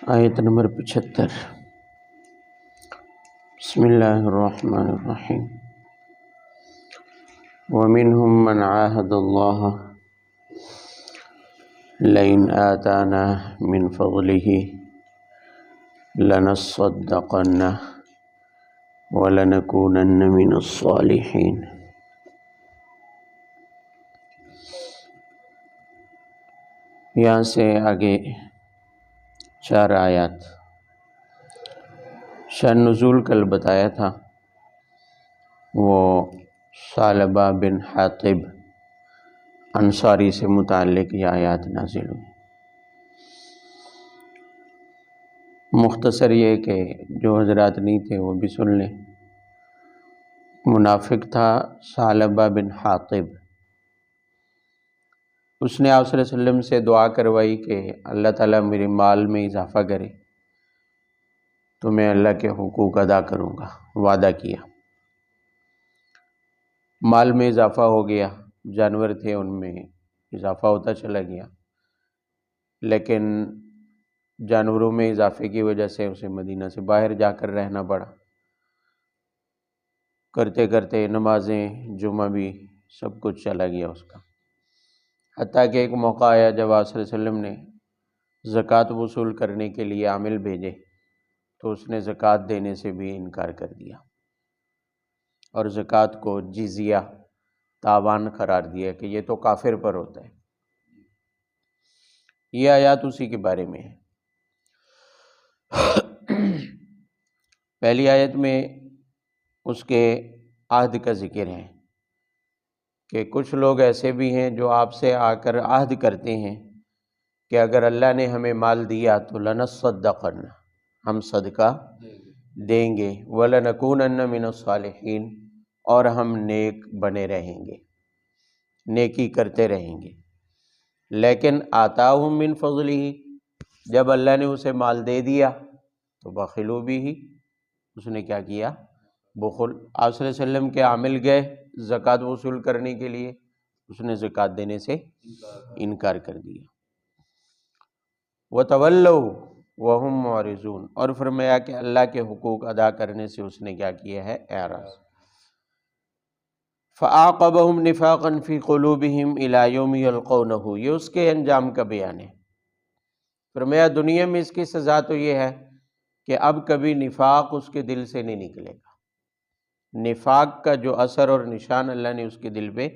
آیت نمبر 75۔ بسم اللہ الرحمن الرحیم۔ وَمِنْهُمْ مَنْ عَاهَدَ اللَّهَ لَئِنْ آتَانَا مِنْ فَضْلِهِ لَنَصَّدَّقَنَّ وَلَنَكُونَنَّ مِنَ الصَّالِحِينَ۔ یہاں سے آگے 4 آیات۔ شأن نزول کل بتایا تھا، وہ ثعلبہ بن حاطب انصاری سے متعلق یہ آیات نازل ہوئی۔ مختصر یہ کہ جو حضرات نہیں تھے وہ بھی سن لیں۔ منافق تھا ثعلبہ بن حاطب، اس نے آپ صلی اللہ علیہ وسلم سے دعا کروائی کہ اللہ تعالیٰ میرے مال میں اضافہ کرے تو میں اللہ کے حقوق ادا کروں گا، وعدہ کیا۔ مال میں اضافہ ہو گیا، جانور تھے ان میں اضافہ ہوتا چلا گیا، لیکن جانوروں میں اضافے کی وجہ سے اسے مدینہ سے باہر جا کر رہنا پڑا۔ کرتے کرتے نمازیں، جمعہ بھی سب کچھ چلا گیا اس کا، حتیٰ کہ ایک موقع آیا جب آپ صلی اللہ علیہ وسلم نے زکوٰۃ وصول کرنے کے لیے عامل بھیجے تو اس نے زکوٰۃ دینے سے بھی انکار کر دیا اور زکوٰۃ کو جزیہ، تاوان قرار دیا کہ یہ تو کافر پر ہوتا ہے۔ یہ آیات اسی کے بارے میں ہے۔ پہلی آیت میں اس کے عہد کا ذکر ہے کہ کچھ لوگ ایسے بھی ہیں جو آپ سے آ کر عہد کرتے ہیں کہ اگر اللہ نے ہمیں مال دیا تو لنصدقن، ہم صدقہ دیں گے، وَلَنَكُونَنَّ مِنَ الصَّالِحِينَ، اور ہم نیک بنے رہیں گے، نیکی کرتے رہیں گے۔ لیکن آتاہم من فضلہ، جب اللہ نے اسے مال دے دیا تو بخلوا بہ، اس نے کیا کیا؟ بخل۔ آپ صلی اللہ علیہ وسلم کے عامل گئے زکوٰۃ وصول کرنے کے لیے، اس نے زکوٰۃ دینے سے انکار کر دیا۔ وَتَوَلَّوْا وَهُمْ مُعْرِضُونَ، اور فرمایا کہ اللہ کے حقوق ادا کرنے سے اس نے کیا کیا ہے؟ اعراض۔ فَأَعْقَبَهُمْ نِفَاقًا فِي قُلُوبِهِمْ إِلَى يَوْمِ يَلْقَوْنَهُ، یہ اس کے انجام کا بیان ہے۔ فرمایا دنیا میں اس کی سزا تو یہ ہے کہ اب کبھی نفاق اس کے دل سے نہیں نکلے گا۔ نفاق کا جو اثر اور نشان اللہ نے اس کے دل پہ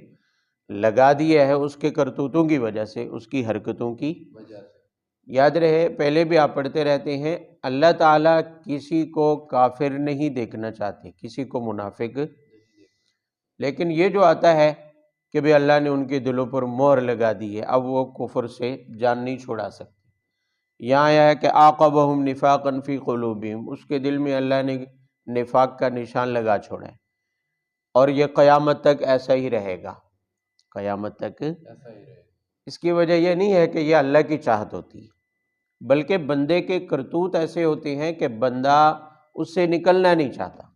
لگا دیا ہے اس کے کرتوتوں کی وجہ سے، اس کی حرکتوں کی وجہ سے۔ یاد رہے، پہلے بھی آپ پڑھتے رہتے ہیں، اللہ تعالیٰ کسی کو کافر نہیں دیکھنا چاہتے، کسی کو منافق، لیکن یہ جو آتا ہے کہ بھی اللہ نے ان کے دلوں پر مہر لگا دی ہے، اب وہ کفر سے جان نہیں چھڑا سکتے۔ یہاں آیا ہے کہ عاقبہم نفاقا فی قلوبہم، اس کے دل میں اللہ نے نفاق کا نشان لگا چھوڑا ہے، اور یہ قیامت تک ایسا ہی رہے گا، قیامت تک ایسا ہی رہے گا۔ اس کی وجہ یہ نہیں ہے کہ یہ اللہ کی چاہت ہوتی ہے، بلکہ بندے کے کرتوت ایسے ہوتے ہیں کہ بندہ اس سے نکلنا نہیں چاہتا۔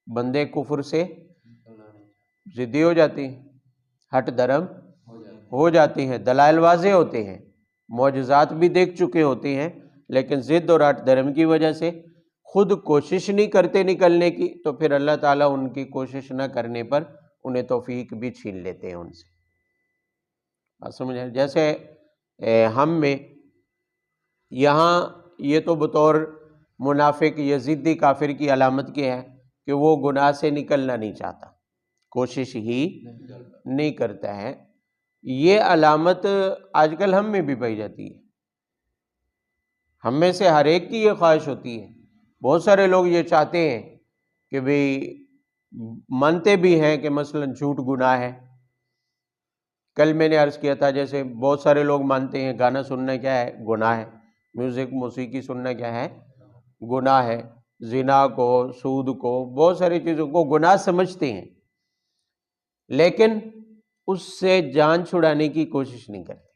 بندے کفر سے ضدی ہو جاتے ہیں، ہٹ درم ہو جاتے ہیں، دلائل واضح ہوتے ہیں، معجزات بھی دیکھ چکے ہوتے ہیں، لیکن ضد اور ہٹ درم کی وجہ سے خود کوشش نہیں کرتے نکلنے کی، تو پھر اللہ تعالیٰ ان کی کوشش نہ کرنے پر انہیں توفیق بھی چھین لیتے ہیں ان سے۔ بات سمجھ؟ جیسے ہم میں یہاں یہ تو بطور منافق یا ضدی کافر کی علامت کیا ہے کہ وہ گناہ سے نکلنا نہیں چاہتا، کوشش ہی نہیں کرتا ہے۔ یہ علامت آج کل ہم میں بھی پائی جاتی ہے، ہم میں سے ہر ایک کی یہ خواہش ہوتی ہے۔ بہت سارے لوگ یہ چاہتے ہیں کہ بھئی مانتے بھی ہیں کہ مثلا جھوٹ گناہ ہے۔ کل میں نے عرض کیا تھا جیسے بہت سارے لوگ مانتے ہیں گانا سننا کیا ہے؟ گناہ ہے۔ میوزک، موسیقی سننا کیا ہے؟ گناہ ہے۔ زنا کو، سود کو، بہت ساری چیزوں کو گناہ سمجھتے ہیں، لیکن اس سے جان چھڑانے کی کوشش نہیں کرتے۔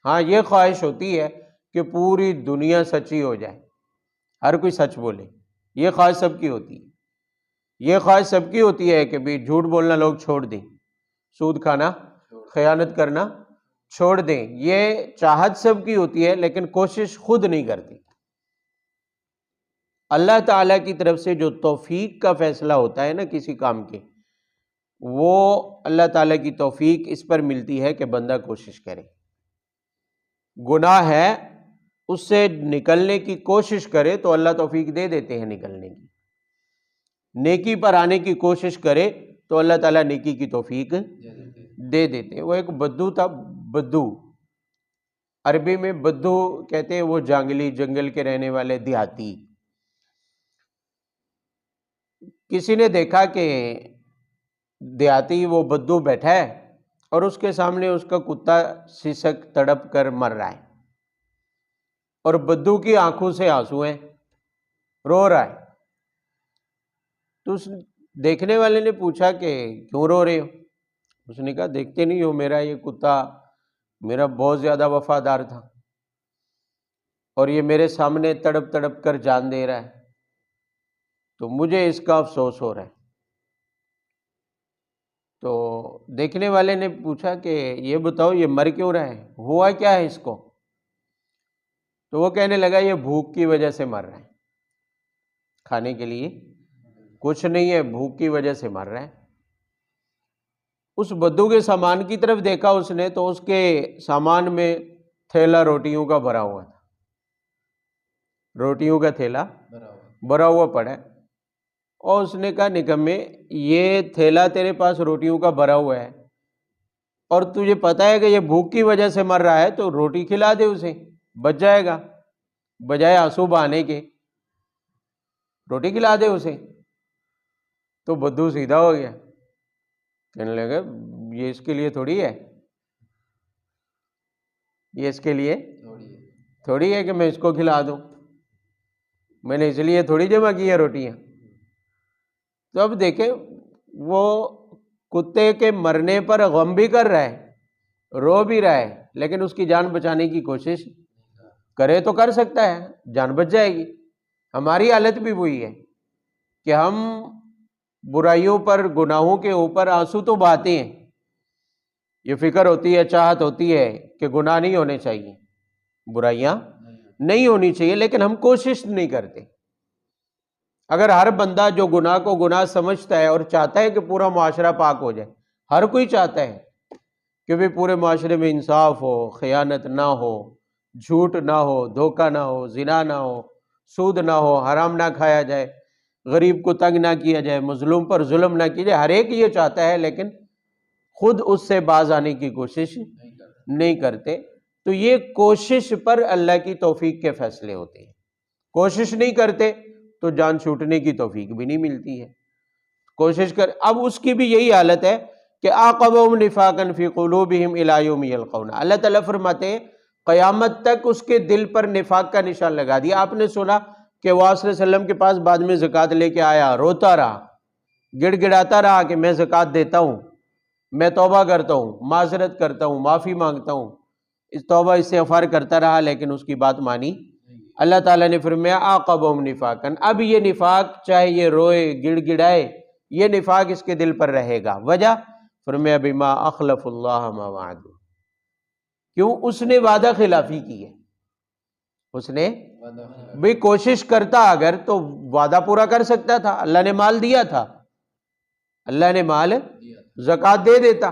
ہاں، یہ خواہش ہوتی ہے کہ پوری دنیا سچی ہو جائے، ہر کوئی سچ بولے، یہ خواہش سب کی ہوتی ہے۔ یہ خواہش سب کی ہوتی ہے کہ بھی جھوٹ بولنا لوگ چھوڑ دیں، سود کھانا، خیانت کرنا چھوڑ دیں. یہ چاہت سب کی ہوتی ہے لیکن کوشش خود نہیں کرتی. اللہ تعالیٰ کی طرف سے جو توفیق کا فیصلہ ہوتا ہے نا کسی کام کے، وہ اللہ تعالیٰ کی توفیق اس پر ملتی ہے کہ بندہ کوشش کرے. گناہ ہے اس سے نکلنے کی کوشش کرے تو اللہ توفیق دے دیتے ہیں نکلنے کی. نیکی پر آنے کی کوشش کرے تو اللہ تعالیٰ نیکی کی توفیق دے دیتے ہیں. وہ ایک بدو تھا، بدو عربی میں بدو کہتے ہیں، وہ جنگلی، جنگل کے رہنے والے دیہاتی. کسی نے دیکھا کہ دیہاتی وہ بدو بیٹھا ہے اور اس کے سامنے اس کا کتا سسک تڑپ کر مر رہا ہے اور بدو کی آنکھوں سے آنسو ہیں، رو رہا ہے. تو اس دیکھنے والے نے پوچھا کہ کیوں رو رہے ہو؟ اس نے کہا دیکھتے نہیں ہو میرا یہ کتا میرا بہت زیادہ وفادار تھا اور یہ میرے سامنے تڑپ تڑپ کر جان دے رہا ہے، تو مجھے اس کا افسوس ہو رہا ہے. تو دیکھنے والے نے پوچھا کہ یہ بتاؤ یہ مر کیوں رہا ہے، ہوا کیا ہے اس کو؟ تو وہ کہنے لگا یہ بھوک کی وجہ سے مر رہا ہے، کھانے کے لیے کچھ نہیں ہے، بھوک کی وجہ سے مر رہا ہے. اس بدو کے سامان کی طرف دیکھا اس نے تو اس کے سامان میں تھیلا روٹیوں کا بھرا ہوا تھا، روٹیوں کا تھیلا بھرا ہوا پڑا ہے. اور اس نے کہا نکمے، یہ تھیلا تیرے پاس روٹیوں کا بھرا ہوا ہے اور تجھے پتا ہے کہ یہ بھوک کی وجہ سے مر رہا ہے، تو روٹی کھلا دے اسے، بچ جائے گا، بجائے آنسو بہانے کے روٹی کھلا دے اسے. تو بدو سیدھا ہو گیا، کہنے لگا یہ اس کے لیے تھوڑی ہے، یہ اس کے لیے تھوڑی ہے کہ میں اس کو کھلا دوں، میں نے اس لیے تھوڑی جمع کی ہے روٹیاں. تو اب دیکھیں وہ کتے کے مرنے پر غم بھی کر رہا ہے، رو بھی رہا ہے، لیکن اس کی جان بچانے کی کوشش کرے تو کر سکتا ہے، جان بچ جائے گی. ہماری حالت بھی وہی ہے کہ ہم برائیوں پر، گناہوں کے اوپر آنسو تو بہاتے ہیں، یہ فکر ہوتی ہے، چاہت ہوتی ہے کہ گناہ نہیں ہونے چاہیے، برائیاں نہیں ہونی چاہیے، لیکن ہم کوشش نہیں کرتے. اگر ہر بندہ جو گناہ کو گناہ سمجھتا ہے اور چاہتا ہے کہ پورا معاشرہ پاک ہو جائے، ہر کوئی چاہتا ہے کہ بھی پورے معاشرے میں انصاف ہو، خیانت نہ ہو، جھوٹ نہ ہو، دھوکہ نہ ہو، زنا نہ ہو، سود نہ ہو، حرام نہ کھایا جائے، غریب کو تنگ نہ کیا جائے، مظلوم پر ظلم نہ کیا جائے، ہر ایک یہ چاہتا ہے، لیکن خود اس سے باز آنے کی کوشش نہیں کرتے. تو یہ کوشش پر اللہ کی توفیق کے فیصلے ہوتے ہیں. کوشش نہیں کرتے تو جان چھوٹنے کی توفیق بھی نہیں ملتی ہے. کوشش کر، اب اس کی بھی یہی حالت ہے کہ عاقبہم نفاقا فی قلوبہم الی یوم یلقونہ. اللہ تعالیٰ فرماتے ہیں قیامت تک اس کے دل پر نفاق کا نشان لگا دیا. آپ نے سنا کہ وہ صلی اللہ علیہ وسلم کے پاس بعد میں زکوٰۃ لے کے آیا، روتا رہا، گڑ گڑاتا رہا کہ میں زکوٰۃ دیتا ہوں، میں توبہ کرتا ہوں، معذرت کرتا ہوں، معافی مانگتا ہوں، اس توبہ استغفار کرتا رہا، لیکن اس کی بات مانی. اللہ تعالیٰ نے فرمایا عاقبہم نفاقا، اب یہ نفاق چاہے یہ روئے گڑ گڑائے، یہ نفاق اس کے دل پر رہے گا. وجہ فرمایا بما اخلف اللہ ما وعدہ، کیوں؟ اس نے وعدہ خلافی کی ہے. اس نے بھی کوشش کرتا اگر تو وعدہ پورا کر سکتا تھا، اللہ نے مال دیا تھا، اللہ نے مال زکوٰۃ دے دیتا.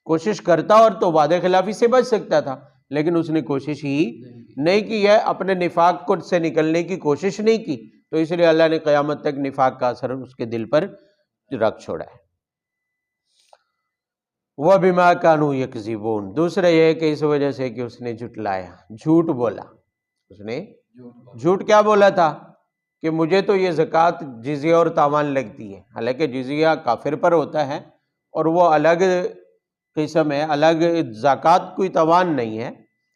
کوشش کرتا اور تو وعدہ خلافی سے بچ سکتا تھا، لیکن اس نے کوشش ہی نہیں کی ہے، اپنے نفاق کو سے نکلنے کی کوشش نہیں کی، تو اس لیے اللہ نے قیامت تک نفاق کا اثر اس کے دل پر رکھ چھوڑا ہے. وَبِمَا كَانُوا يَكْذِبُونَ، دوسرا یہ ہے کہ اس وجہ سے کہ اس نے جھٹلایا، جھوٹ بولا. اس نے جھوٹ کیا بولا تھا کہ مجھے تو یہ زکوٰۃ جزیہ اور تاوان لگتی ہے، حالانکہ جزیہ کافر پر ہوتا ہے اور وہ الگ قسم ہے، الگ زکوٰۃ کوئی تاوان نہیں ہے،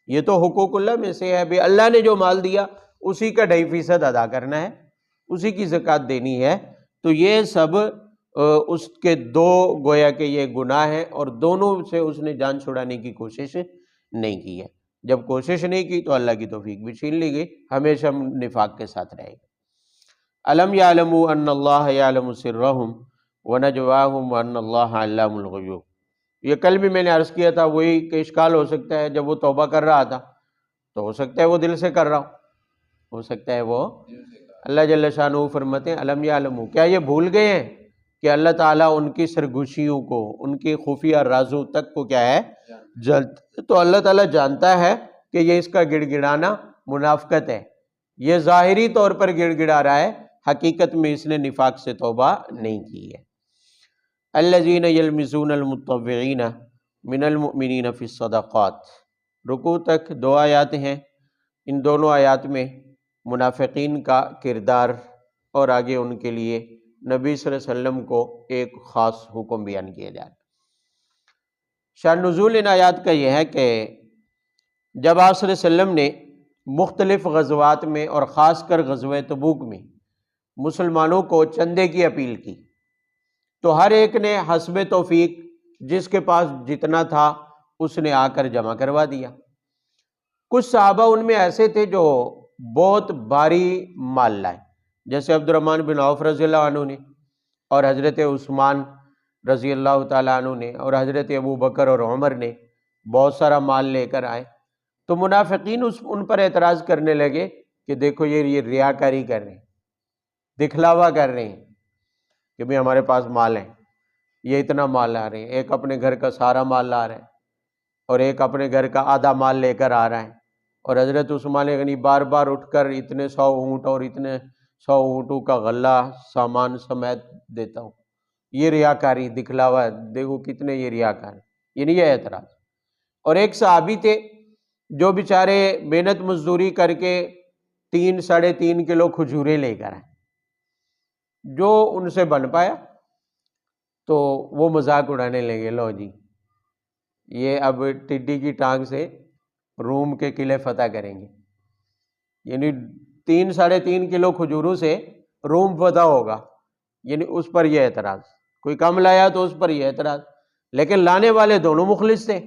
یہ تو حقوق اللہ میں سے ہے. بھی اللہ نے جو مال دیا اسی کا 2.5% ادا کرنا ہے، اسی کی زکوٰۃ دینی ہے. تو یہ سب اس کے دو گویا کہ یہ گناہ ہے، اور دونوں سے اس نے جان چھڑانے کی کوشش نہیں کی ہے. جب کوشش نہیں کی تو اللہ کی توفیق بھی چھین لی گئی، ہمیشہ نفاق کے ساتھ رہے گا. الم یعلموا ان اللہ یعلم سرہم ونجواہم وان اللہ علام الغیوب. یہ کل بھی میں نے عرض کیا تھا، وہی کہ اشکال ہو سکتا ہے جب وہ توبہ کر رہا تھا تو ہو سکتا ہے وہ دل سے کر رہا ہو سکتا ہے وہ اللہ جل شانہ فرماتے ہیں الم یعلموا، کیا یہ بھول گئے ہیں کہ اللہ تعالیٰ ان کی سرگوشیوں کو، ان کی خفیہ رازوں تک کو کیا ہے تو اللہ تعالیٰ جانتا ہے کہ یہ اس کا گڑ گڑانا منافقت ہے، یہ ظاہری طور پر گڑ گڑا رہا ہے، حقیقت میں اس نے نفاق سے توبہ نہیں کی ہے۔ الذین یلمزون المطوعین من المؤمنین فی الصدقات، رکوع تک 2 آیات ہیں، ان دونوں آیات میں منافقین کا کردار اور آگے ان کے لیے نبی صلی اللہ علیہ وسلم کو ایک خاص حکم بیان کیا جائے۔ شان نزول ان آیات کا یہ ہے کہ جب آپ صلی اللہ علیہ وسلم نے مختلف غزوات میں اور خاص کر غزوہ تبوک میں مسلمانوں کو چندے کی اپیل کی تو ہر ایک نے حسب توفیق جس کے پاس جتنا تھا اس نے آ کر جمع کروا دیا۔ کچھ صحابہ ان میں ایسے تھے جو بہت بھاری مال لائے، جیسے عبد الرحمن بن عوف رضی اللہ عنہ نے، اور حضرت عثمان رضی اللہ تعالیٰ عنہ نے، اور حضرت ابو بکر اور عمر نے بہت سارا مال لے کر آئے۔ تو منافقین ان پر اعتراض کرنے لگے کہ دیکھو یہ ریاکاری کر رہے ہیں، دکھلاوا کر رہے ہیں کہ بھی ہمارے پاس مال ہے، یہ اتنا مال لا رہے ہیں، ایک اپنے گھر کا سارا مال لا رہا ہے اور ایک اپنے گھر کا آدھا مال لے کر آ رہا ہے، اور حضرت عثمان غنی بار بار اٹھ کر اتنے 100 اونٹ اور اتنے 100 اونٹوں کا غلہ سامان سمیت دیتا ہوں، یہ ریاکاری دکھلاوا ہے، دیکھو کتنے یہ ریاکار ہیں، یہ نہیں ہے اعتراض۔ اور ایک صحابی تھے جو بیچارے محنت مزدوری کر کے 3 ساڑھے 3 کلو کھجوریں لے کر آئے، جو ان سے بن پایا تو وہ مذاق اڑانے لگے، لو جی یہ اب ٹڈی کی ٹانگ سے روم کے قلعے فتح کریں گے، یعنی 3 ساڑھے 3 کلو کھجوروں سے روم فتح ہوگا، یعنی اس پر یہ اعتراض، کوئی کم لایا تو اس پر یہ اعتراض، لیکن لانے والے دونوں مخلص تھے،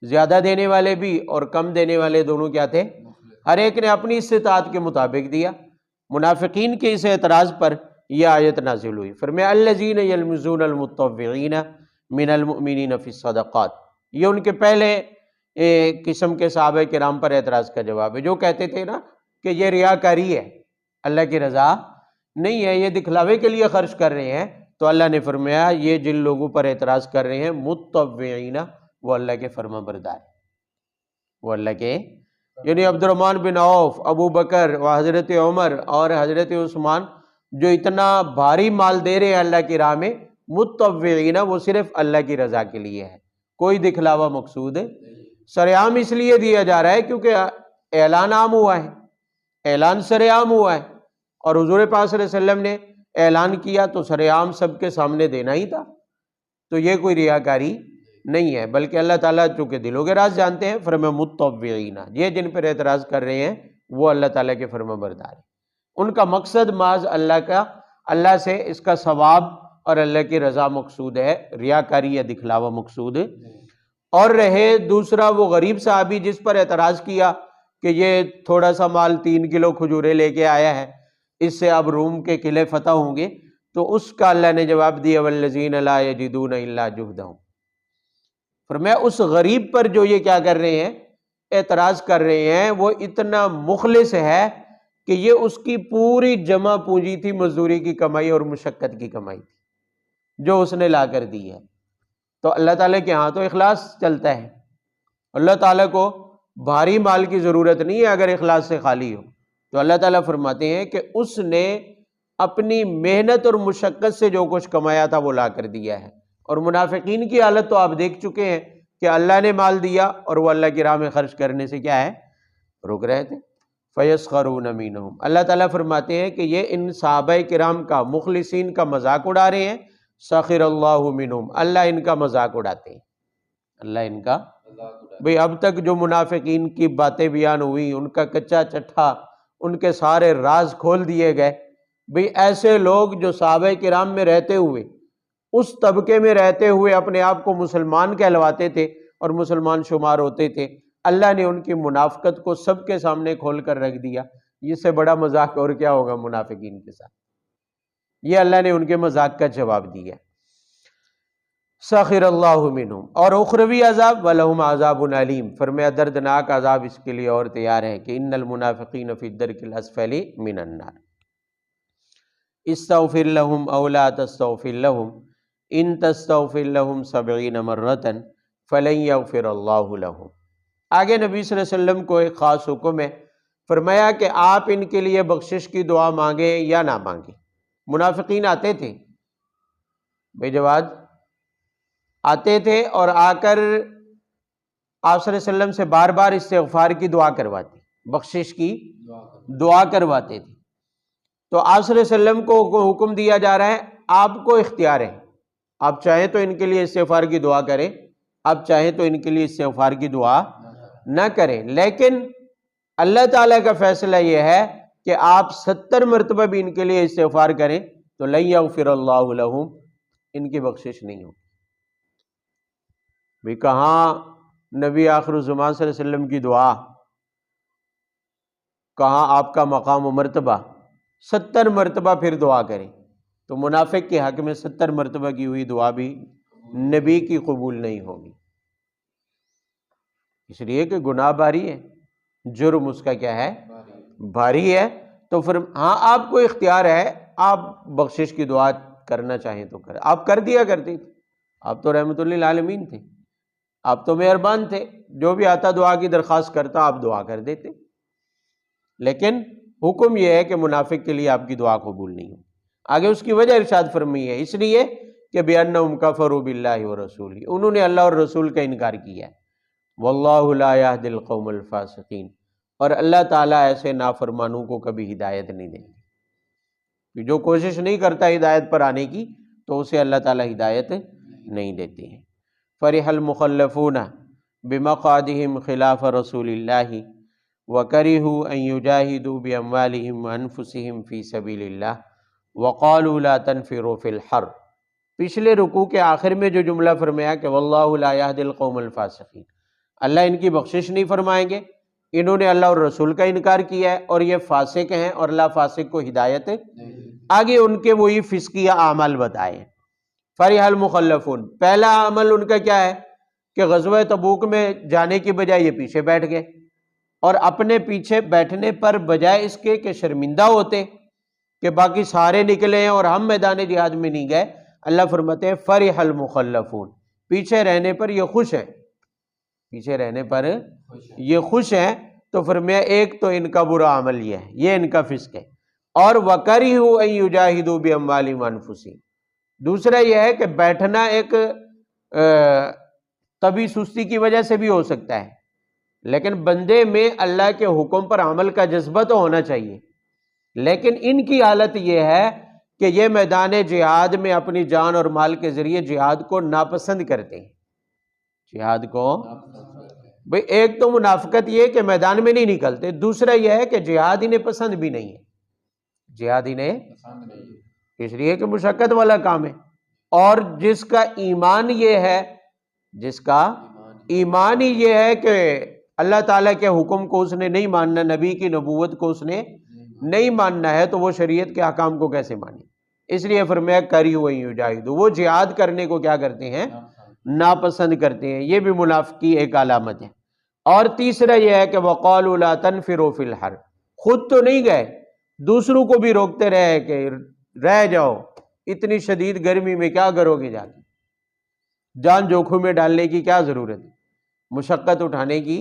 زیادہ دینے والے بھی اور کم دینے والے دونوں کیا تھے، ہر ایک نے اپنی استطاعت کے مطابق دیا۔ منافقین کے اس اعتراض پر یہ آیت نازل ہوئی، فرمایا الذین یلمزون المطوعین من المؤمنین فی الصدقات، یہ ان کے پہلے قسم کے صحابہ کرام پر اعتراض کا جواب ہے جو کہتے تھے نا کہ یہ ریاکاری ہے، اللہ کی رضا نہیں ہے، یہ دکھلاوے کے لیے خرچ کر رہے ہیں۔ تو اللہ نے فرمایا یہ جن لوگوں پر اعتراض کر رہے ہیں مطوعین، وہ اللہ کے فرما بردار، وہ اللہ کے، یعنی عبد الرحمن بن عوف، ابو بکر و حضرت عمر اور حضرت عثمان جو اتنا بھاری مال دے رہے ہیں اللہ کی راہ میں، مطوعین، وہ صرف اللہ کی رضا کے لیے ہے، کوئی دکھلاوا مقصود ہے۔ سرعام اس لیے دیا جا رہا ہے کیونکہ اعلان عام ہوا ہے، اعلان سرعام ہوا ہے، اور حضور پاک صلی اللہ علیہ وسلم نے اعلان کیا تو سرعام سب کے سامنے دینا ہی تھا، تو یہ کوئی ریاکاری نہیں ہے، بلکہ اللہ تعالیٰ چونکہ دلوں کے راز جانتے ہیں، فرمایا مطوعین، یہ جن پر اعتراض کر رہے ہیں وہ اللہ تعالیٰ کے فرما بردار ہیں، ان کا مقصد محض اللہ سے اس کا ثواب اور اللہ کی رضا مقصود ہے، ریاکاری یا دکھلاوا مقصود ہے۔ اور رہے دوسرا وہ غریب صحابی جس پر اعتراض کیا کہ یہ تھوڑا سا مال 3 کلو کھجورے لے کے آیا ہے، اس سے اب روم کے قلعے فتح ہوں گے، تو اس کا اللہ نے جواب دیا والذین لا یجدون الا جہدہم، فرمایا اس غریب پر جو یہ کیا کر رہے ہیں، اعتراض کر رہے ہیں، وہ اتنا مخلص ہے کہ یہ اس کی پوری جمع پونجی تھی، مزدوری کی کمائی اور مشقت کی کمائی تھی جو اس نے لا کر دی ہے۔ تو اللہ تعالیٰ کے ہاں تو اخلاص چلتا ہے، اللہ تعالیٰ کو بھاری مال کی ضرورت نہیں ہے اگر اخلاص سے خالی ہو، تو اللہ تعالیٰ فرماتے ہیں کہ اس نے اپنی محنت اور مشقت سے جو کچھ کمایا تھا وہ لا کر دیا ہے۔ اور منافقین کی حالت تو آپ دیکھ چکے ہیں کہ اللہ نے مال دیا اور وہ اللہ کی راہ میں خرچ کرنے سے کیا ہے، رک رہے تھے۔ فَيَسْخَرُونَ مِنْهُمْ، اللہ تعالیٰ فرماتے ہیں کہ یہ ان صحابہ کرام کا، مخلصین کا مذاق اڑا رہے ہیں، سَخِرَ اللَّهُ مِنْهُمْ، اللہ ان کا مذاق اڑاتے ہیں، اللہ ان کا بھئی اب تک جو منافقین کی باتیں بیان ہوئی، ان کا کچا چٹھا، ان کے سارے راز کھول دیے گئے، بھئی ایسے لوگ جو صحابہ کرام میں رہتے ہوئے، اس طبقے میں رہتے ہوئے اپنے آپ کو مسلمان کہلواتے تھے اور مسلمان شمار ہوتے تھے، اللہ نے ان کی منافقت کو سب کے سامنے کھول کر رکھ دیا۔ اس سے بڑا مذاق اور کیا ہوگا منافقین کے ساتھ، یہ اللہ نے ان کے مذاق کا جواب دیا۔ سخر اللہ منہم، اور اخروی عذاب ولہم عذاب علیم، فرمایا دردناک عذاب اس کے لیے اور تیار ہے کہ ان المنافقین فی الدرک الاسفل من النار، استغفر لہم او لا تستغفر لہم ان تستغفر لہم 70 مرۃ فلن یغفر اللہ لہم۔ آگے نبی صلی اللہ علیہ وسلم کو ایک خاص حکم ہے، فرمایا کہ آپ ان کے لیے بخشش کی دعا مانگیں یا نہ مانگیں۔ منافقین آتے تھے بے جواد، آتے تھے اور آ کر آپ صلی اللہ علیہ وسلم سے بار بار استغفار کی دعا کرواتے، بخشش کی دعا کرواتے تھے۔ تو آپ صلی اللہ علیہ وسلم کو حکم دیا جا رہا ہے آپ کو اختیار ہے، آپ چاہیں تو ان کے لیے استغفار کی دعا کریں، آپ چاہیں تو ان کے لیے استغفار کی دعا نہ کریں، لیکن اللہ تعالیٰ کا فیصلہ یہ ہے کہ آپ 70 مرتبہ بھی ان کے لیے استغفار کریں تو لن یغفر اللہ لہم، ان کی بخشش نہیں ہوگی۔ بھی کہاں نبی آخر الزمان صلی اللہ علیہ وسلم کی دعا، کہاں آپ کا مقام و مرتبہ، 70 مرتبہ پھر دعا کریں، تو منافق کے حق میں 70 مرتبہ کی ہوئی دعا بھی نبی کی قبول نہیں ہوگی، اس لیے کہ گناہ بھاری ہے، جرم اس کا کیا ہے؟ بھاری ہے۔ تو پھر ہاں آپ کو اختیار ہے، آپ بخشش کی دعا کرنا چاہیں تو کریں، آپ کر دیا کرتے تھے، آپ تو رحمت للعالمین تھے، آپ تو مہربان تھے، جو بھی آتا دعا کی درخواست کرتا آپ دعا کر دیتے، لیکن حکم یہ ہے کہ منافق کے لیے آپ کی دعا قبول نہیں ہو۔ آگے اس کی وجہ ارشاد فرمائی ہے، اس لیے کہ بِأَنَّهُمْ كَفَرُوا بِاللَّهِ وَرَسُولِهِ، انہوں نے اللہ اور رسول کا انکار کیا ہے، وَاللَّهُ لَا يَهْدِي الْقَوْمَ الْفَاسِقِينَ، اور اللہ تعالیٰ ایسے نافرمانوں کو کبھی ہدایت نہیں دیں گے، جو کوشش نہیں کرتا ہدایت پر آنے کی تو اسے اللہ تعالیٰ ہدایت نہیں دیتے ہیں۔ فَرِحَ الْمُخَلَّفُونَ بِمَقْعَدِهِمْ خِلَافَ رَسُولِ اللَّهِ وَكَرِهُوا أَن يُجَاهِدُوا بِأَمْوَالِهِمْ وَأَنفُسِهِمْ فِي سَبِيلِ اللَّهِ وَقَالُوا لَا تَنْفِرُوا فِي الْحَرِّ۔ پچھلے رکوع کے آخر میں جو جملہ فرمایا کہ وَاللَّهُ لَا يَهْدِي الْقَوْمَ الْفَاسِقِينَ، اللہ ان کی بخشش نہیں فرمائیں گے، انہوں نے اللہ اور رسول کا انکار کیا ہے اور یہ فاسق ہیں اور اللہ فاسق کو ہدایت ہے۔ آگے ان کے وہی فسقیہ اعمال بتائے۔ فرح المخلفون، پہلا عمل ان کا کیا ہے کہ غزوہ تبوک میں جانے کی بجائے یہ پیچھے بیٹھ گئے، اور اپنے پیچھے بیٹھنے پر بجائے اس کے کہ شرمندہ ہوتے کہ باقی سارے نکلے ہیں اور ہم میدان جہاد میں نہیں گئے، اللہ فرماتے ہیں فرح المخلفون، پیچھے رہنے پر یہ خوش ہیں، پیچھے رہنے پر یہ خوش ہیں۔ تو فرمایا ایک تو ان کا برا عمل یہ ہے، یہ ان کا فسق ہے، اور وَكَرِهُوا أَن يُجَاهِدُوا بِأَمْوَالِهِمْ وَأَنفُسِهِمْ، دوسرا یہ ہے کہ بیٹھنا ایک طبی سستی کی وجہ سے بھی ہو سکتا ہے، لیکن بندے میں اللہ کے حکم پر عمل کا جذبہ تو ہونا چاہیے، لیکن ان کی حالت یہ ہے کہ یہ میدان جہاد میں اپنی جان اور مال کے ذریعے جہاد کو ناپسند کرتے ہیں، جہاد کو بھئی ایک تو منافقت یہ کہ میدان میں نہیں نکلتے، دوسرا یہ ہے کہ جہاد انہیں پسند بھی نہیں ہے، جہاد انہیں اس لیے کہ مشقت والا کام ہے، اور جس کا ایمان یہ ہے، جس کا ایمان ہی یہ ہے کہ اللہ تعالیٰ کے حکم کو اس نے نہیں ماننا، نبی کی نبوت کو اس نے نہیں ماننا ہے، تو وہ شریعت کے احکام کو کیسے مانے؟ اس لیے فرمایا کَرِهُوا أَن يُجَاهِدُوا، وہ جہاد کرنے کو کیا کرتے ہیں؟ ناپسند کرتے ہیں، یہ بھی منافقی ایک علامت ہے۔ اور تیسرا یہ ہے کہ وَقَالُوا لَا تَنْفِرُوا فِي الْحَرِّ، خود تو نہیں گئے، دوسروں کو بھی روکتے رہے کہ رہ جاؤ، اتنی شدید گرمی میں کیا کرو گے جا کے، جان جوکھم میں ڈالنے کی کیا ضرورت ہے، مشقت اٹھانے کی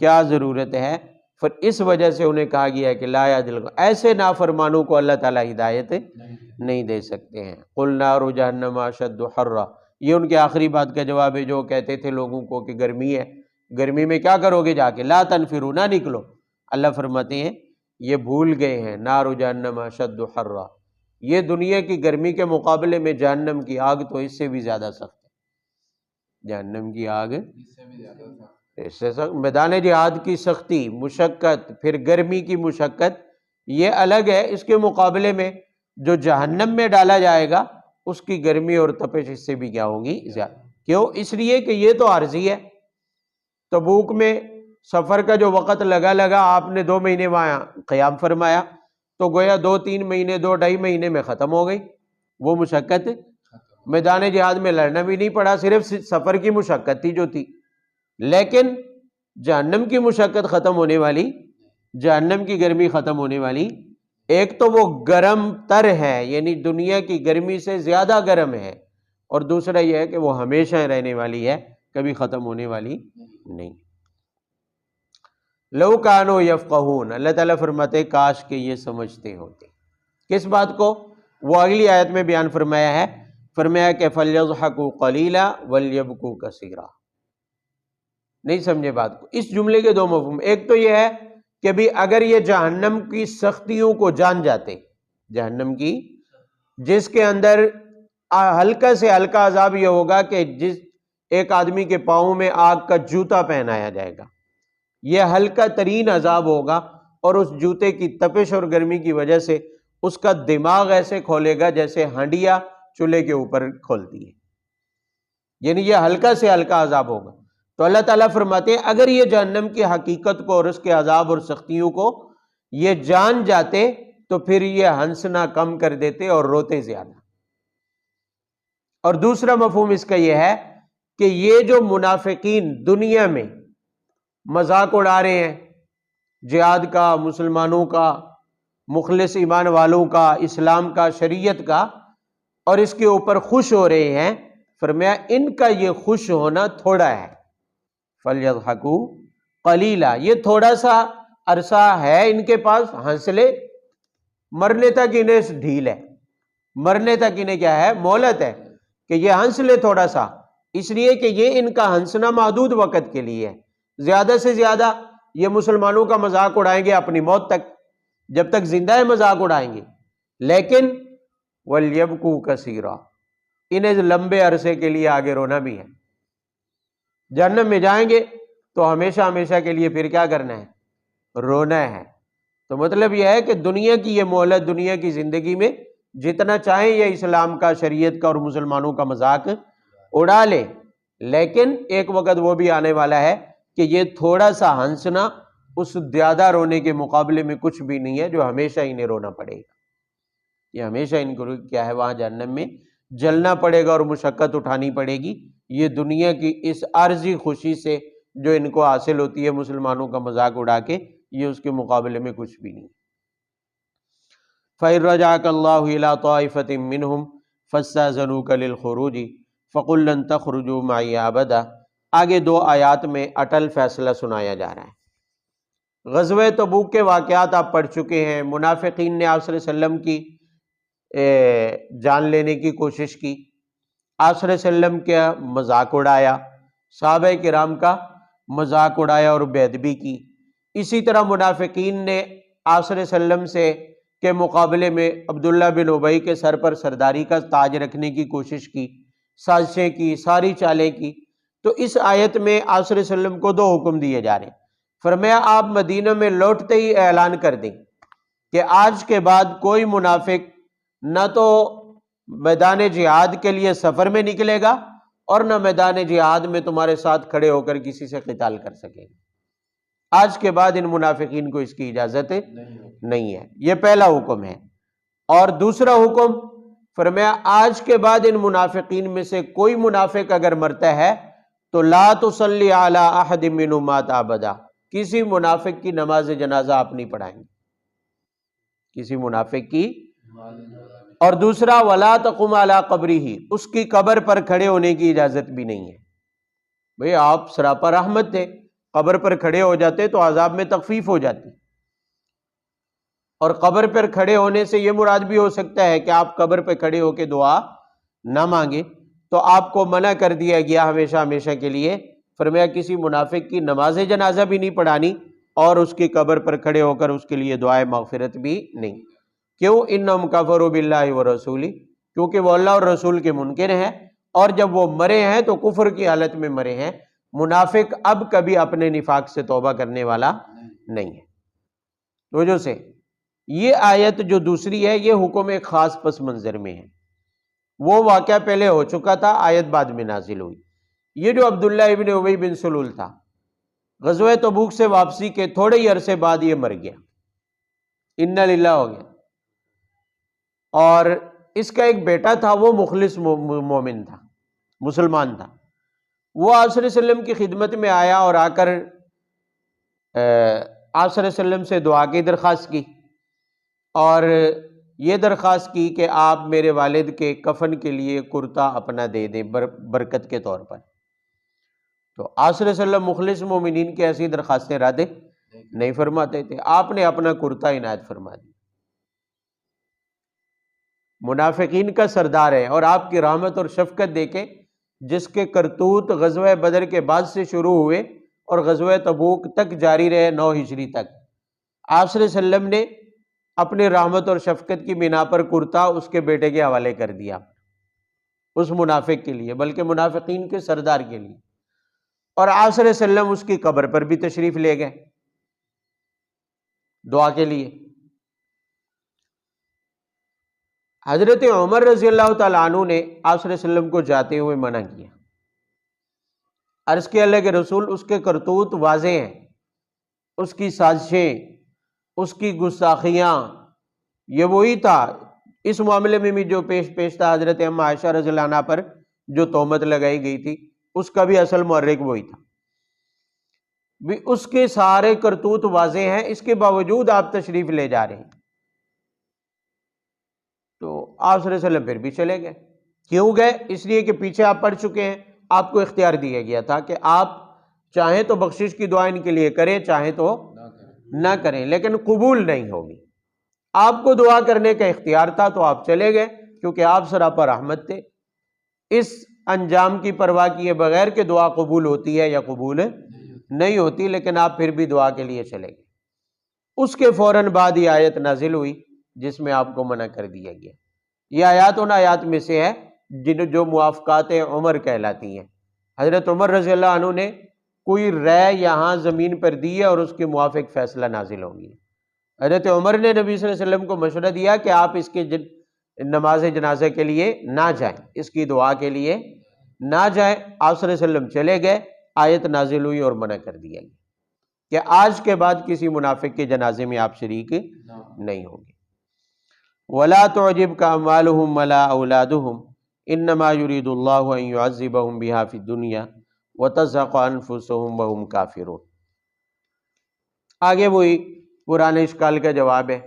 کیا ضرورت ہے؟ پھر اس وجہ سے انہیں کہا گیا ہے کہ لا یہدی، ایسے نافرمانوں کو اللہ تعالیٰ ہدایت نہیں دے سکتے ہیں۔ قُلْ نَارُ جَهَنَّمَ أَشَدُّ حَرًّا، یہ ان کے آخری بات کا جواب ہے جو کہتے تھے لوگوں کو کہ گرمی ہے، گرمی میں کیا کرو گے جا کے، لا تنفروا، نہ نکلو۔ اللہ فرماتے ہیں یہ بھول گئے ہیں، نار جہنم اشد حرا، یہ دنیا کی گرمی کے مقابلے میں جہنم کی آگ تو اس سے بھی زیادہ سخت ہے، جہنم کی آگ اس سے سخت۔ میدان جہاد کی سختی، مشقت، پھر گرمی کی مشقت یہ الگ ہے، اس کے مقابلے میں جو جہنم میں ڈالا جائے گا اس کی گرمی اور تپش اس سے بھی کیا ہوگی زیادہ۔ کیوں؟ اس لیے کہ یہ تو عارضی ہے، تبوک میں سفر کا جو وقت لگا آپ نے 2 مہینے وہاں قیام فرمایا، تو گویا 2-3 مہینے 2-2.5 مہینے میں ختم ہو گئی وہ مشقت، میدان جہاد میں لڑنا بھی نہیں پڑا، صرف سفر کی مشقت تھی جو تھی، لیکن جہنم کی مشقت ختم ہونے والی، جہنم کی گرمی ختم ہونے والی، ایک تو وہ گرم تر ہے، یعنی دنیا کی گرمی سے زیادہ گرم ہے، اور دوسرا یہ ہے کہ وہ ہمیشہ رہنے والی ہے، کبھی ختم ہونے والی نہیں۔ لو کانوا یفقہون، اللہ تعالیٰ فرماتے کاش کہ یہ سمجھتے ہوتے۔ کس بات کو؟ وہ اگلی آیت میں بیان فرمایا ہے، فرمایا کہ فَلْيَضْحَكُوا قَلِيلًا وَلْيَبْكُوا كَثِيرًا۔ نہیں سمجھے بات کو؟ اس جملے کے دو مفہوم، ایک تو یہ ہے کہ بھی اگر یہ جہنم کی سختیوں کو جان جاتے، جہنم کی جس کے اندر ہلکا سے ہلکا عذاب یہ ہوگا کہ جس ایک آدمی کے پاؤں میں آگ کا جوتا پہنایا جائے گا، یہ ہلکا ترین عذاب ہوگا، اور اس جوتے کی تپش اور گرمی کی وجہ سے اس کا دماغ ایسے کھولے گا جیسے ہنڈیا چولہے کے اوپر کھولتی ہے، یعنی یہ ہلکا سے ہلکا عذاب ہوگا۔ تو اللہ تعالیٰ فرماتے ہیں اگر یہ جہنم کی حقیقت کو اور اس کے عذاب اور سختیوں کو یہ جان جاتے تو پھر یہ ہنسنا کم کر دیتے اور روتے زیادہ۔ اور دوسرا مفہوم اس کا یہ ہے کہ یہ جو منافقین دنیا میں مذاق اڑا رہے ہیں جہاد کا، مسلمانوں کا، مخلص ایمان والوں کا، اسلام کا، شریعت کا، اور اس کے اوپر خوش ہو رہے ہیں، فرمایا ان کا یہ خوش ہونا تھوڑا ہے۔ فَلْيَضْحَكُوا قَلِيلًا، یہ تھوڑا سا عرصہ ہے ان کے پاس، ہنس لے، مرنے تک انہیں ڈھیل ہے، مرنے تک انہیں کیا ہے؟ مہلت ہے کہ یہ ہنس لے تھوڑا سا، اس لیے کہ یہ ان کا ہنسنا محدود وقت کے لیے ہے، زیادہ سے زیادہ یہ مسلمانوں کا مذاق اڑائیں گے اپنی موت تک، جب تک زندہ ہے مذاق اڑائیں گے، لیکن وَلْيَبْكُوا كَثِيرًا، انہیں لمبے عرصے کے لیے آگے رونا بھی ہے۔ جہنم میں جائیں گے تو ہمیشہ ہمیشہ کے لیے پھر کیا کرنا ہے؟ رونا ہے۔ تو مطلب یہ ہے کہ دنیا کی یہ مہلت، دنیا کی زندگی میں جتنا چاہیں یہ اسلام کا، شریعت کا اور مسلمانوں کا مذاق اڑا لے، لیکن ایک وقت وہ بھی آنے والا ہے کہ یہ تھوڑا سا ہنسنا اس زیادہ رونے کے مقابلے میں کچھ بھی نہیں ہے جو ہمیشہ انہیں رونا پڑے گا۔ یہ ہمیشہ ان کو کیا ہے؟ وہاں جہنم میں جلنا پڑے گا اور مشقت اٹھانی پڑے گی، یہ دنیا کی اس عارضی خوشی سے جو ان کو حاصل ہوتی ہے مسلمانوں کا مذاق اڑا کے، یہ اس کے مقابلے میں کچھ بھی نہیں۔ فَإِن رَجَعَكَ اللَّهُ إِلَىٰ طَائِفَةٍ مِّنْهُمْ فَاسْتَأْذَنُوكَ لِلْخُرُوجِ فَقُل لَّن تَخْرُجُوا مَعِيَ أَبَدًا۔ آگے دو آیات میں اٹل فیصلہ سنایا جا رہا ہے۔ غزوہ تبوک کے واقعات آپ پڑھ چکے ہیں، منافقین نے آپ صلی اللہ علیہ وسلم کی جان لینے کی کوشش کی، آپ صلی اللہ علیہ وسلم کا مذاق اڑایا، صحابہ کرام کا مذاق اڑایا اور بے ادبی کی۔ اسی طرح منافقین نے آپ صلی اللہ علیہ وسلم سے کے مقابلے میں عبداللہ بن ابی کے سر پر سرداری کا تاج رکھنے کی کوشش کی، سازشیں کی، ساری چالیں کی۔ تو اس آیت میں آپ صلی اللہ علیہ وسلم کو دو حکم دیے جا رہے ہیں۔ فرمایا آپ مدینہ میں لوٹتے ہی اعلان کر دیں کہ آج کے بعد کوئی منافق نہ تو میدان جہاد کے لیے سفر میں نکلے گا اور نہ میدان جہاد میں تمہارے ساتھ کھڑے ہو کر کسی سے قتال کر سکے گا۔ آج کے بعد ان منافقین کو اس کی اجازت نہیں ہے، یہ پہلا حکم ہے۔ اور دوسرا حکم فرمایا آج کے بعد ان منافقین میں سے کوئی منافق اگر مرتا ہے تو لا تصلی علی احد منہم مات ابدا، کسی منافق کی نماز جنازہ آپ نہیں پڑھائیں گے، کسی منافق کی۔ اور دوسرا ولا تقم علی قبرہ، اس کی قبر پر کھڑے ہونے کی اجازت بھی نہیں ہے۔ بھئی آپ سراپا رحمت تھے، قبر پر کھڑے ہو جاتے تو عذاب میں تخفیف ہو جاتی، اور قبر پر کھڑے ہونے سے یہ مراد بھی ہو سکتا ہے کہ آپ قبر پہ کھڑے ہو کے دعا نہ مانگے، تو آپ کو منع کر دیا گیا ہمیشہ ہمیشہ کے لیے۔ فرمایا کسی منافق کی نماز جنازہ بھی نہیں پڑھانی اور اس کی قبر پر کھڑے ہو کر اس کے لیے دعائے مغفرت بھی نہیں۔ کیوں؟ انہم کفروا باللہ ورسولہ، کیونکہ وہ اللہ اور رسول کے منکر ہیں، اور جب وہ مرے ہیں تو کفر کی حالت میں مرے ہیں۔ منافق اب کبھی اپنے نفاق سے توبہ کرنے والا نہیں ہے۔ وجہ سے یہ آیت جو دوسری ہے یہ حکم ایک خاص پس منظر میں ہے، وہ واقعہ پہلے ہو چکا تھا، آیت بعد میں نازل ہوئی۔ یہ جو عبداللہ ابن ابی بن سلول تھا، غزوہ تبوک سے واپسی کے تھوڑے ہی عرصے بعد یہ مر گیا، انا للہ ہو گیا، اور اس کا ایک بیٹا تھا، وہ مخلص مومن تھا، مسلمان تھا. وہ آپ صلی اللہ علیہ وسلم کی خدمت میں آیا اور آ کر آپ صلی اللہ علیہ وسلم سے دعا کی درخواست کی، اور یہ درخواست کی کہ آپ میرے والد کے کفن کے لیے کرتا اپنا دے دیں برکت کے طور پر. تو آپ صلی اللہ علیہ وسلم مخلص مومنین کی ایسی درخواستیں رد نہیں فرماتے تھے. آپ نے اپنا کرتا عنایت فرما دیا. منافقین کا سردار ہے، اور آپ کی رحمت اور شفقت دیکھیں، جس کے کرتوت غزوہ بدر کے بعد سے شروع ہوئے اور غزوہ تبوک تک جاری رہے 9 ہجری تک. آپ صلی اللہ علیہ وسلم نے اپنی رحمت اور شفقت کی بنا پر کرتا اس کے بیٹے کے حوالے کر دیا، اس منافق کے لیے، بلکہ منافقین کے سردار کے لیے. اور آپ صلی اللہ علیہ وسلم اس کی قبر پر بھی تشریف لے گئے دعا کے لیے. حضرت عمر رضی اللہ تعالیٰ عنہ نے آپ صلی اللہ علیہ وسلم کو جاتے ہوئے منع کیا. عرض کیا اللہ کے رسول، اس کے کرتوت واضح ہیں، اس کی سازشیں، اس کی گستاخیاں، یہ وہی تھا. اس معاملے میں بھی جو پیش تھا حضرت اما عائشہ رضی اللہ عنہ پر جو تہمت لگائی گئی تھی، اس کا بھی اصل محرک وہی تھا. بھی اس کے سارے کرتوت واضح ہیں، اس کے باوجود آپ تشریف لے جا رہے ہیں. تو آپ صلی اللہ علیہ وسلم پھر بھی چلے گئے. کیوں گئے؟ اس لیے کہ پیچھے آپ پڑھ چکے ہیں، آپ کو اختیار دیا گیا تھا کہ آپ چاہیں تو بخشش کی دعا ان کے لیے کریں، چاہیں تو نہ کریں، لیکن قبول نہیں ہوگی. آپ کو دعا کرنے کا اختیار تھا تو آپ چلے گئے، کیونکہ آپ سراپا رحمت تھے. اس انجام کی پرواہ کیے بغیر کہ دعا قبول ہوتی ہے یا قبول نہیں ہوتی، لیکن آپ پھر بھی دعا کے لیے چلے گئے. اس کے فوراً بعد یہ آیت نازل ہوئی جس میں آپ کو منع کر دیا گیا. یہ آیات ان آیات میں سے ہے جو موافقات عمر کہلاتی ہیں. حضرت عمر رضی اللہ عنہ نے کوئی رائے یہاں زمین پر دی ہے اور اس کے موافق فیصلہ نازل ہوگی. حضرت عمر نے نبی صلی اللہ علیہ وسلم کو مشورہ دیا کہ آپ اس کے نماز جنازہ کے لیے نہ جائیں، اس کی دعا کے لیے نہ جائیں. آپ صلی اللہ علیہ وسلم چلے گئے، آیت نازل ہوئی اور منع کر دیا گیا کہ آج کے بعد کسی منافق کے جنازے میں آپ شریک نہیں ہوں گے. وَلَا تُعْجِبْكَ أَمْوَالُهُمْ وَلَا أَوْلَادُهُمْ إِنَّمَا يُرِيدُ اللَّهُ أَن يُعَذِّبَهُمْ بِهَا فِي الدُّنْيَا وَتَزْهَقَ أَنفُسُهُمْ وَهُمْ كَافِرُونَ. آگے وہی پرانے اشکال کا جواب ہے.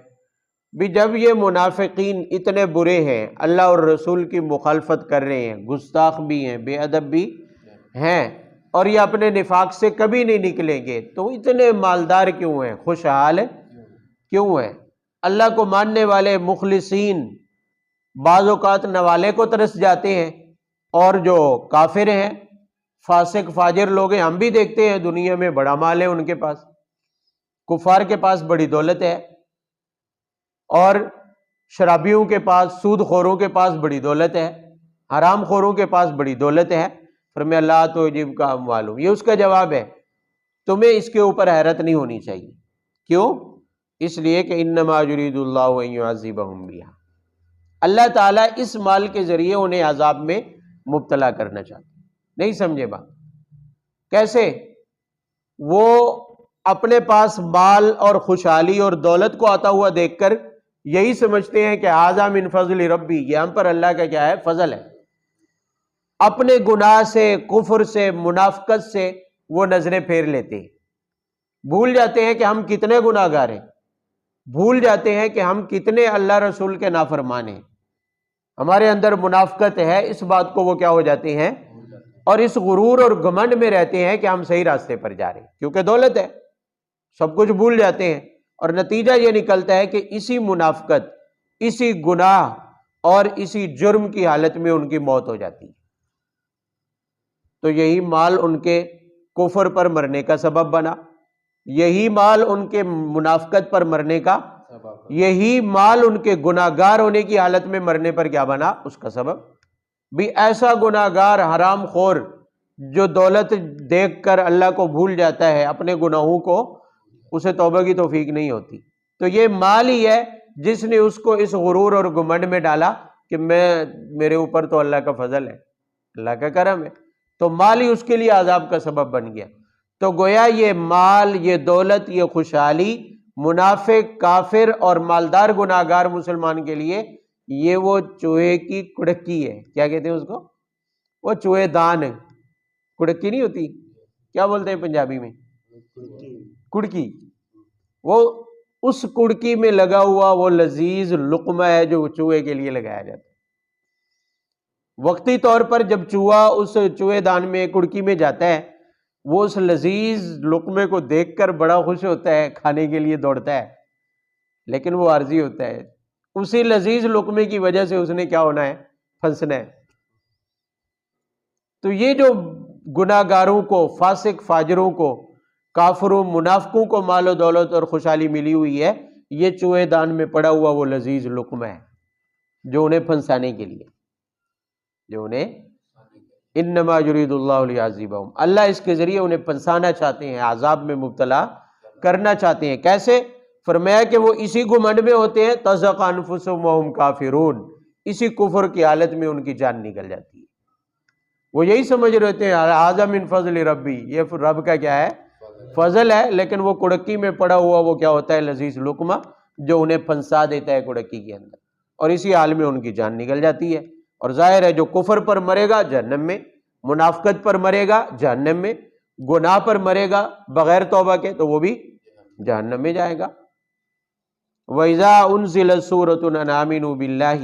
بھی جب یہ منافقین اتنے برے ہیں، اللہ اور رسول کی مخالفت کر رہے ہیں، گستاخ بھی ہیں، بے ادب بھی ہیں، اور یہ اپنے نفاق سے کبھی نہیں نکلیں گے، تو اتنے مالدار کیوں ہیں، خوشحال کیوں ہیں؟ اللہ کو ماننے والے مخلصین بعض اوقات نوالے کو ترس جاتے ہیں، اور جو کافر ہیں، فاسق فاجر لوگ ہیں، ہم بھی دیکھتے ہیں دنیا میں بڑا مال ہے ان کے پاس، کفار کے پاس بڑی دولت ہے، اور شرابیوں کے پاس، سود خوروں کے پاس بڑی دولت ہے، حرام خوروں کے پاس بڑی دولت ہے. فرمایا لا تعجبک اموالہم، یہ اس کا جواب ہے. تمہیں اس کے اوپر حیرت نہیں ہونی چاہیے. کیوں؟ اس لیے کہ انما یرید اللہ ان یعذبہم بہا، اللہ تعالیٰ اس مال کے ذریعے انہیں عذاب میں مبتلا کرنا چاہتے. نہیں سمجھے بات؟ کیسے؟ وہ اپنے پاس مال اور خوشحالی اور دولت کو آتا ہوا دیکھ کر یہی سمجھتے ہیں کہ ھذا من فضل ربی، یہ ہم پر اللہ کا کیا ہے؟ فضل ہے. اپنے گناہ سے، کفر سے، منافقت سے وہ نظریں پھیر لیتے ہیں. بھول جاتے ہیں کہ ہم کتنے گناہ گار ہیں، بھول جاتے ہیں کہ ہم کتنے اللہ رسول کے نافرمان ہیں. ہمارے اندر منافقت ہے، اس بات کو وہ کیا ہو جاتے ہیں، اور اس غرور اور گھمنڈ میں رہتے ہیں کہ ہم صحیح راستے پر جا رہے ہیں، کیونکہ دولت ہے. سب کچھ بھول جاتے ہیں، اور نتیجہ یہ نکلتا ہے کہ اسی منافقت، اسی گناہ اور اسی جرم کی حالت میں ان کی موت ہو جاتی ہے. تو یہی مال ان کے کفر پر مرنے کا سبب بنا، یہی مال ان کے منافقت پر مرنے کا، یہی مال ان کے گناہگار ہونے کی حالت میں مرنے پر کیا بنا؟ اس کا سبب. بھی ایسا گناہگار حرام خور جو دولت دیکھ کر اللہ کو بھول جاتا ہے، اپنے گناہوں کو، اسے توبہ کی توفیق نہیں ہوتی. تو یہ مال ہی ہے جس نے اس کو اس غرور اور گھمنڈ میں ڈالا کہ میرے اوپر تو اللہ کا فضل ہے، اللہ کا کرم ہے. تو مال ہی اس کے لیے عذاب کا سبب بن گیا. تو گویا یہ مال، یہ دولت، یہ خوشحالی منافق، کافر اور مالدار گناہگار مسلمان کے لیے یہ وہ چوہے کی کڑکی ہے. کیا کہتے ہیں اس کو؟ وہ چوہے دان ہے. کڑکی نہیں ہوتی، کیا بولتے ہیں پنجابی میں؟ کڑکی. وہ اس کڑکی میں لگا ہوا وہ لذیذ لقمہ ہے جو چوہے کے لیے لگایا جاتا ہے. وقتی طور پر جب چوہا اس چوہے دان میں کڑکی میں جاتا ہے، وہ اس لذیذ لقمے کو دیکھ کر بڑا خوش ہوتا ہے، کھانے کے لیے دوڑتا ہے، لیکن وہ عارضی ہوتا ہے. اسی لذیذ لقمے کی وجہ سے اس نے کیا ہونا ہے؟ پھنسنا ہے. تو یہ جو گناہ گاروں کو، فاسق فاجروں کو، کافروں منافقوں کو مال و دولت اور خوشحالی ملی ہوئی ہے، یہ چوہے دان میں پڑا ہوا وہ لذیذ لقمہ ہے جو انہیں پھنسانے کے لیے، جو انہیں انما یرید اللہ لیعذبہم، اللہ اس کے ذریعے انہیں پھنسانا چاہتے ہیں، عذاب میں مبتلا کرنا چاہتے ہیں. کیسے؟ فرمایا کہ وہ اسی گھمنڈ میں ہوتے ہیں، تزق انفسہم وہم کافرون، اسی کفر کی حالت میں ان کی جان نکل جاتی ہے. وہ یہی سمجھ رہتے ہیں ھذا من فضل ربی، یہ رب کا کیا ہے؟ فضل ہے. لیکن وہ کڑکی میں پڑا ہوا وہ کیا ہوتا ہے؟ لذیذ لقمہ جو انہیں پھنسا دیتا ہے کڑکی کے اندر، اور اسی حال میں ان کی جان نکل جاتی ہے. اور ظاہر ہے جو کفر پر مرے گا جہنم میں، منافقت پر مرے گا جہنم میں، گناہ پر مرے گا بغیر توبہ کے تو وہ بھی جہنم میں جائے گا. وَإِذَا أُنزِلَتْ سُورَةٌ أَنْ آمِنُوا بِاللَّهِ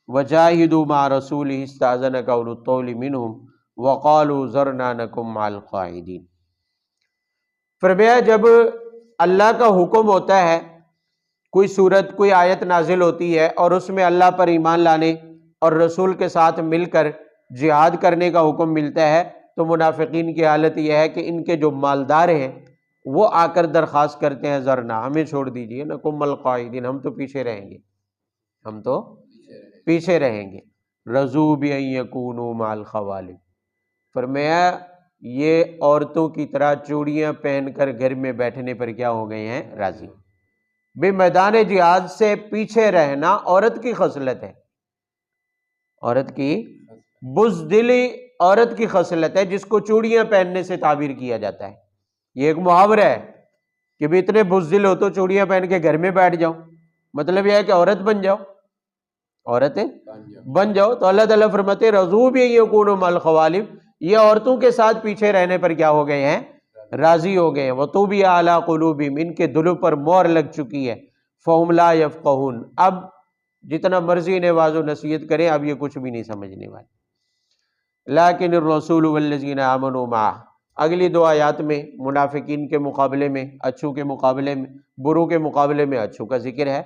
وَجَاهِدُوا مَعَ رَسُولِهِ اسْتَأْذَنَكَ أُولُو الطَّوْلِ مِنْهُمْ وَقَالُوا ذَرْنَا نَكُن مَعَ الْقَاعِدِينَ. فرمایا جب اللہ کا حکم ہوتا ہے، کوئی صورت کوئی آیت نازل ہوتی ہے اور اس میں اللہ پر ایمان لانے اور رسول کے ساتھ مل کر جہاد کرنے کا حکم ملتا ہے، تو منافقین کی حالت یہ ہے کہ ان کے جو مالدار ہیں وہ آ کر درخواست کرتے ہیں ذرنا، ہمیں چھوڑ دیجئے، نکم القاعدین، ہم تو پیچھے رہیں گے، ہم تو پیچھے رہیں گے. رضو بأن یکونوا مع الخوالف، فرمایا یہ عورتوں کی طرح چوڑیاں پہن کر گھر میں بیٹھنے پر کیا ہو گئے ہیں؟ راضی. بے میدان جہاد سے پیچھے رہنا عورت کی خصلت ہے، عورت کی بزدلی عورت کی خصلت ہے، جس کو چوڑیاں پہننے سے تعبیر کیا جاتا ہے. یہ ایک محاورہ ہے کہ بھی اتنے بزدل ہو تو چوڑیاں پہن کے گھر میں بیٹھ جاؤ، مطلب یہ ہے کہ عورت بن جاؤ، عورتیں بن جاؤ. تو اللہ تعالیٰ فرماتے ہیں رضو بأن یکونوا مع الخوالف، یہ عورتوں کے ساتھ پیچھے رہنے پر کیا ہو گئے ہیں؟ راضی ہو گئے ہیں. وطبع علی قلوبہم، ان کے دلوں پر مہر لگ چکی ہے. فہم لا یفقہون، اب جتنا مرضی انہیں واعظ و نصیحت کریں اب یہ کچھ بھی نہیں سمجھنے والے. لیکن الرسول والذین آمنوا معہ، اگلی دو آیات میں منافقین کے مقابلے میں اچھو کے مقابلے میں برو کے مقابلے میں اچھو کا ذکر ہے.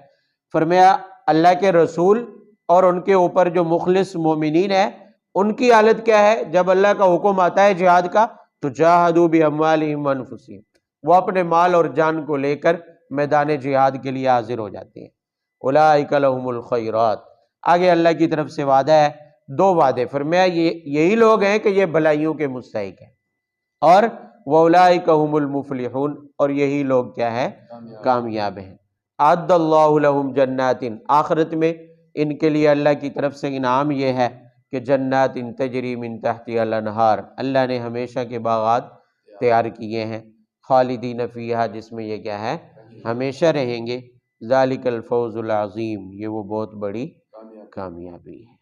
فرمایا اللہ کے رسول اور ان کے اوپر جو مخلص مومنین ہیں ان کی حالت کیا ہے؟ جب اللہ کا حکم آتا ہے جہاد کا تو جاہدوا باموالہم وانفسہم، وہ اپنے مال اور جان کو لے کر میدان جہاد کے لیے حاضر ہو جاتے ہیں. اولئک لہم الخیرات، آگے اللہ کی طرف سے وعدہ ہے، دو وعدے. فرمایا یہی لوگ ہیں کہ یہ بھلائیوں کے مستحق ہیں، اور واولئک هم المفلحون، اور یہی لوگ کیا ہے؟ کامیاب ہیں. اعد اللہ لہم جنات، آخرت میں ان کے لیے اللہ کی طرف سے انعام یہ ہے کہ جنات تجری من تحتها الانہار، اللہ نے ہمیشہ کے باغات تیار کیے ہیں، خالدین فیہا، جس میں یہ کیا ہے؟ ہمیشہ رہیں گے. ذالک الفوز العظیم، یہ وہ بہت بڑی کامیابی ہے.